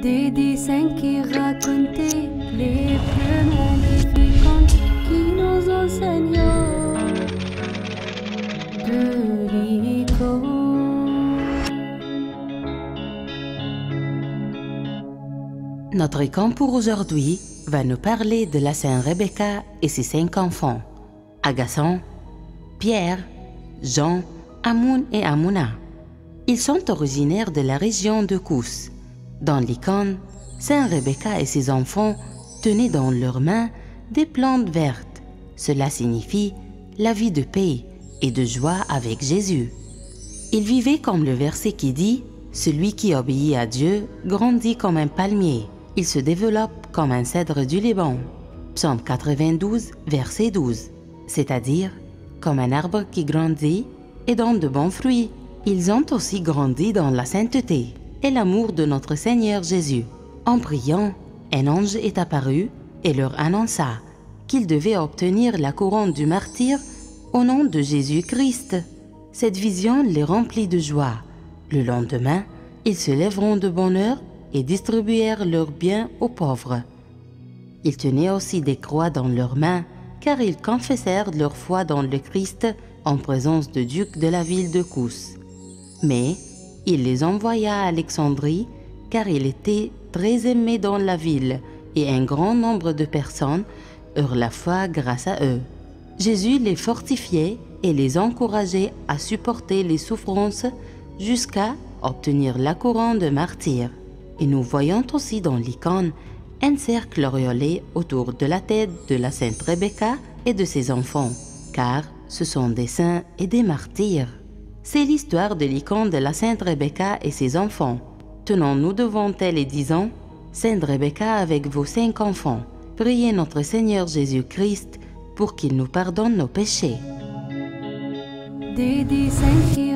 Des dessins qui racontaient les plus magnifiques qui nous enseignent de l'icône. Notre icône pour aujourd'hui va nous parler de la Sainte Rebecca et ses 5 enfants, Agasson, Pierre, Jean, Amoun et Amouna. Ils sont originaires de la région de Kous. Dans l'icône, Sainte Rebecca et ses enfants tenaient dans leurs mains des plantes vertes. Cela signifie la vie de paix et de joie avec Jésus. Ils vivaient comme le verset qui dit « Celui qui obéit à Dieu grandit comme un palmier. Il se développe comme un cèdre du Liban. » Psaume 92, verset 12. C'est-à-dire comme un arbre qui grandit et donne de bons fruits. Ils ont aussi grandi dans la sainteté et l'amour de notre Seigneur Jésus. En priant, un ange est apparu et leur annonça qu'ils devaient obtenir la couronne du martyr au nom de Jésus-Christ. Cette vision les remplit de joie. Le lendemain, ils se lèveront de bonne heure et distribuèrent leurs biens aux pauvres. Ils tenaient aussi des croix dans leurs mains, car ils confessèrent leur foi dans le Christ en présence du duc de la ville de Kous. Mais il les envoya à Alexandrie, car il était très aimé dans la ville, et un grand nombre de personnes eurent la foi grâce à eux. Jésus les fortifiait et les encourageait à supporter les souffrances jusqu'à obtenir la couronne de martyr. Et nous voyons aussi dans l'icône un cercle auréolé autour de la tête de la Sainte Rebecca et de ses enfants, car ce sont des saints et des martyrs. C'est l'histoire de l'icône de la Sainte Rebecca et ses enfants. Tenons-nous devant elle et disons « Sainte Rebecca avec vos 5 enfants, priez notre Seigneur Jésus-Christ pour qu'il nous pardonne nos péchés. » Des dessins qui